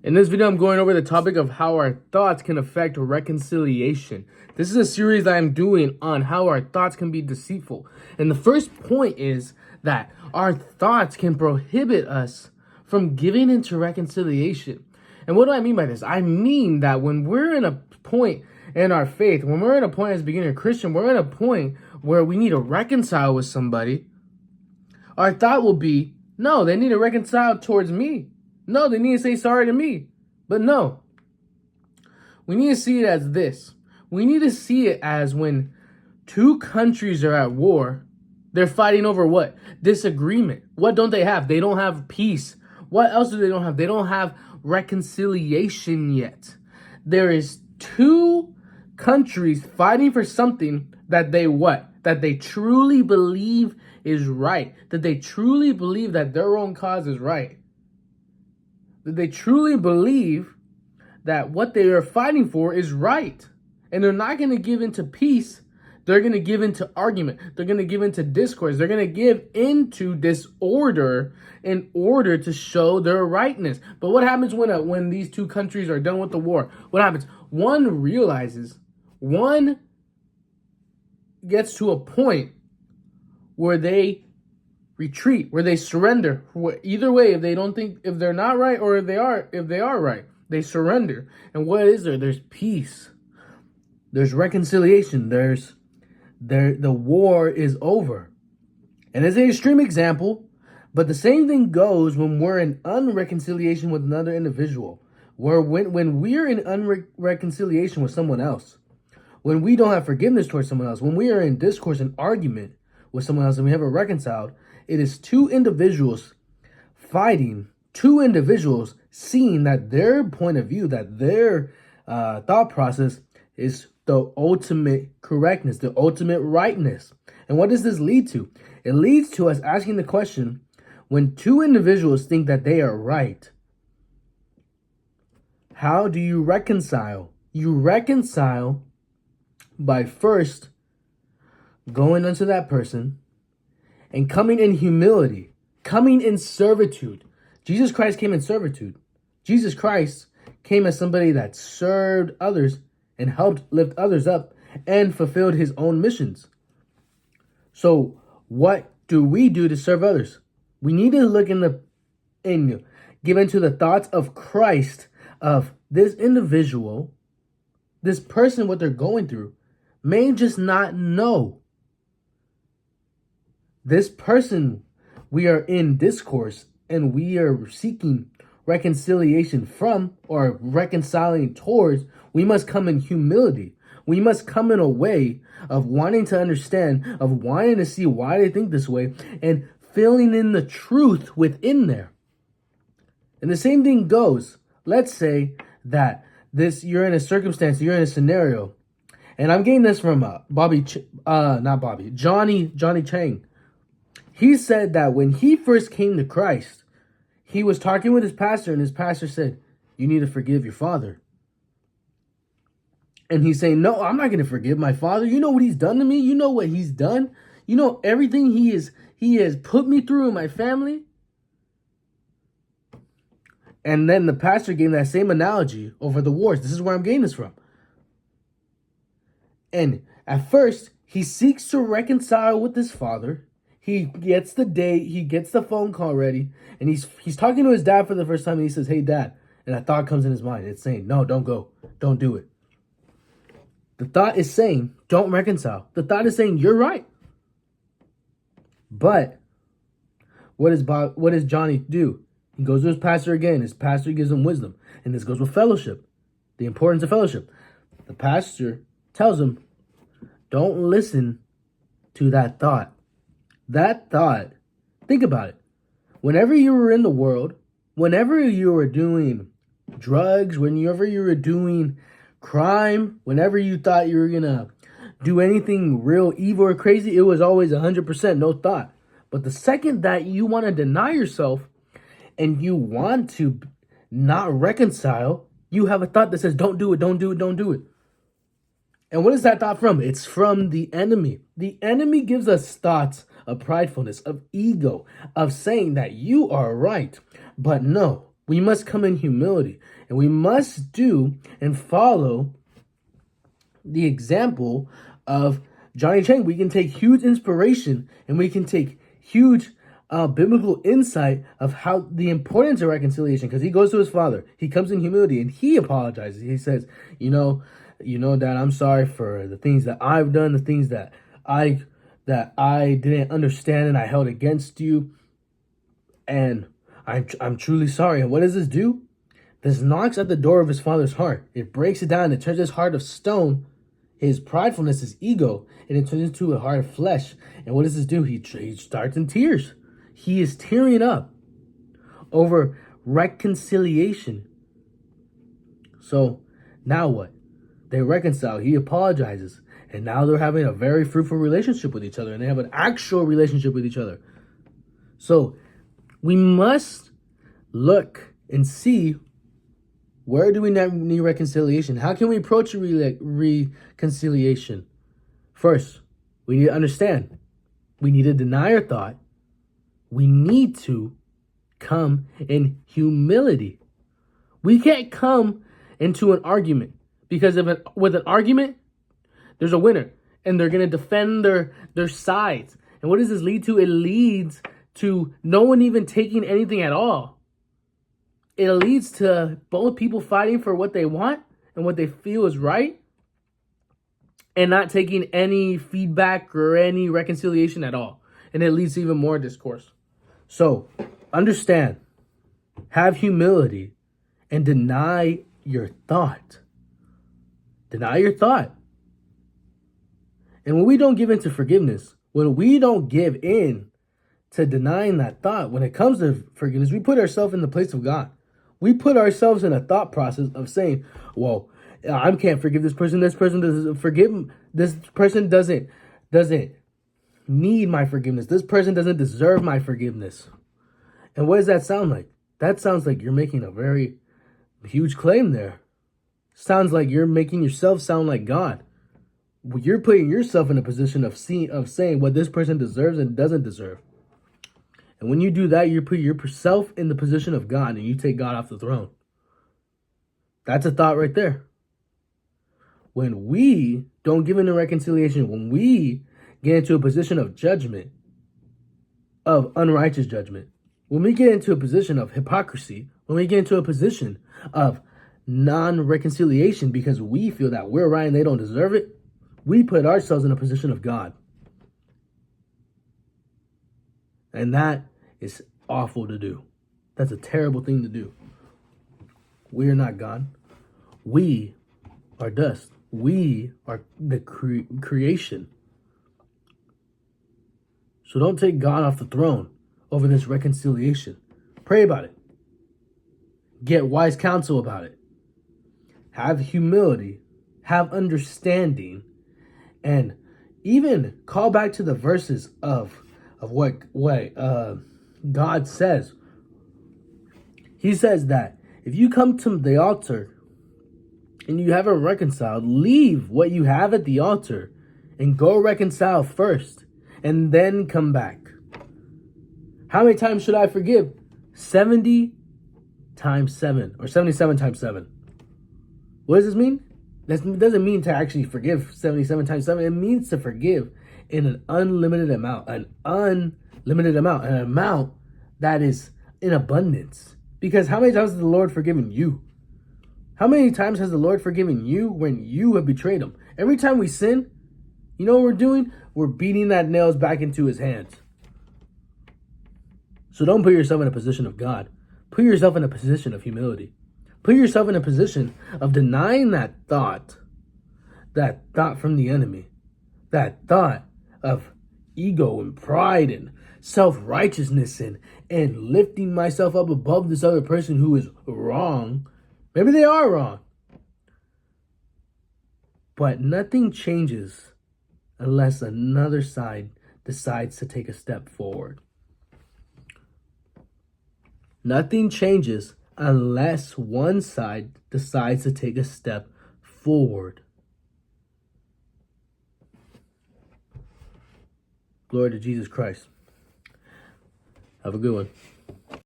In this video, I'm going over the topic of how our thoughts can affect reconciliation. This is a series that I'm doing on how our thoughts can be deceitful. And the first point is that our thoughts can prohibit us from giving into reconciliation. And what do I mean by this? I mean that when we're in a point in our faith, when we're at a point as a beginner Christian, we're at a point where we need to reconcile with somebody, our thought will be, no, they need to reconcile towards me. No, they need to say sorry to me. But no, we need to see it as this. We need to see it as when two countries are at war, they're fighting over what? Disagreement. What don't they have? They don't have peace. What else do they don't have? They don't have reconciliation yet. There is two countries fighting for something that they what? That they truly believe is right. That they truly believe that their own cause is right. That they truly believe that what they are fighting for is right. And they're not going to give into peace. They're going to give into argument. They're going to give into discourse. They're going to give into disorder in order to show their rightness. But what happens when these two countries are done with the war? What happens? One realizes, one gets to a point where they retreat, where they surrender. Either way, if they don't think, if they're not right, or if they are right, they surrender. And what is there? There's peace. There's reconciliation. The war is over. And it's an extreme example, but the same thing goes when we're in unreconciliation with another individual. When we're in unreconciliation with someone else, when we don't have forgiveness towards someone else, when we are in discourse and argument with someone else and we haven't reconciled, it is two individuals fighting, two individuals seeing that their point of view, that their thought process is the ultimate correctness, the ultimate rightness. And what does this lead to? It leads to us asking the question, when two individuals think that they are right, how do you reconcile? You reconcile by first going unto that person and coming in humility, coming in servitude. Jesus Christ came in servitude. Jesus Christ came as somebody that served others and helped lift others up and fulfilled his own missions. So what do we do to serve others? We need to look and give into the thoughts of Christ, of this individual, this person, what they're going through, may just not know. This person we are in discourse and we are seeking reconciliation from or reconciling towards, we must come in humility. We must come in a way of wanting to understand, of wanting to see why they think this way, and filling in the truth within there. And the same thing goes. Let's say that you're in a circumstance, you're in a scenario, and I'm getting this from Johnny Chang. He said that when he first came to Christ, he was talking with his pastor, and his pastor said, you need to forgive your father. And he's saying, no, I'm not going to forgive my father. You know what he's done to me? You know what he's done? You know everything he has put me through in my family? And then the pastor gave that same analogy over the wars. This is where I'm getting this from. And at first, he seeks to reconcile with his father. He gets the date, he gets the phone call ready, and he's talking to his dad for the first time, and he says, hey, Dad. And a thought comes in his mind. It's saying, no, don't go. Don't do it. The thought is saying, don't reconcile. The thought is saying, you're right. But what does Johnny do? He goes to his pastor again. His pastor gives him wisdom. And this goes with fellowship, the importance of fellowship. The pastor tells him, don't listen to that thought. That thought, think about it. Whenever you were in the world, whenever you were doing drugs, whenever you were doing crime, whenever you thought you were going to do anything real evil or crazy, it was always 100% no thought. But the second that you want to deny yourself and you want to not reconcile, you have a thought that says, don't do it, don't do it, don't do it. And what is that thought from? It's from the enemy. The enemy gives us thoughts of pridefulness, of ego, of saying that you are right. But no, We must come in humility, and we must do and follow the example of Johnny Chang. We can take huge inspiration and we can take huge biblical insight of how the importance of reconciliation, because he goes to his father, he comes in humility and he apologizes. He says, Dad, I'm sorry for the things that I've done, the things that I didn't understand and I held against you, and I'm truly sorry. And what does this do? This knocks at the door of his father's heart. It breaks it down. It turns his heart of stone, his pridefulness, his ego, and it turns into a heart of flesh. And what does this do? He starts in tears. He is tearing up over reconciliation. So now what? They reconcile. He apologizes. And now they're having a very fruitful relationship with each other. And they have an actual relationship with each other. So we must look and see, where do we need reconciliation? How can we approach reconciliation? First, we need to understand. We need to deny our thought. We need to come in humility. We can't come into an argument, because with an argument, there's a winner and they're going to defend their sides. And what does this lead to? It leads to no one even taking anything at all. It leads to both people fighting for what they want and what they feel is right, and not taking any feedback or any reconciliation at all. And it leads to even more discourse. So understand, have humility, and deny your thought. Deny your thought. And when we don't give in to forgiveness, when we don't give in to denying that thought, when it comes to forgiveness, we put ourselves in the place of God. We put ourselves in a thought process of saying, well, I can't forgive this person. This person doesn't forgive him. This person doesn't need my forgiveness. This person doesn't deserve my forgiveness. And what does that sound like? That sounds like you're making a very huge claim there. Sounds like you're making yourself sound like God. You're putting yourself in a position of saying what this person deserves and doesn't deserve. And when you do that, you put yourself in the position of God and you take God off the throne. That's a thought right there. When we don't give in to reconciliation, when we get into a position of judgment, of unrighteous judgment, when we get into a position of hypocrisy, when we get into a position of non-reconciliation because we feel that we're right and they don't deserve it, we put ourselves in a position of God. And that is awful to do. That's a terrible thing to do. We are not God. We are dust. We are the creation. So don't take God off the throne over this reconciliation. Pray about it. Get wise counsel about it. Have humility. Have understanding. And even call back to the verses of what God says. He says that if you come to the altar and you haven't reconciled, leave what you have at the altar and go reconcile first and then come back. How many times should I forgive? 70 times 7 or 77 times 7. What does this mean? That doesn't mean to actually forgive 77 times 7. It means to forgive in an unlimited amount, an amount that is in abundance. Because how many times has the Lord forgiven you? How many times has the Lord forgiven you when you have betrayed him? Every time we sin, you know what we're doing? We're beating that nails back into his hands. So don't put yourself in a position of God. Put yourself in a position of humility. Put yourself in a position of denying that thought from the enemy, that thought of ego and pride and self-righteousness and lifting myself up above this other person who is wrong. Maybe they are wrong. But nothing changes unless another side decides to take a step forward. Nothing changes unless one side decides to take a step forward. Glory to Jesus Christ. Have a good one.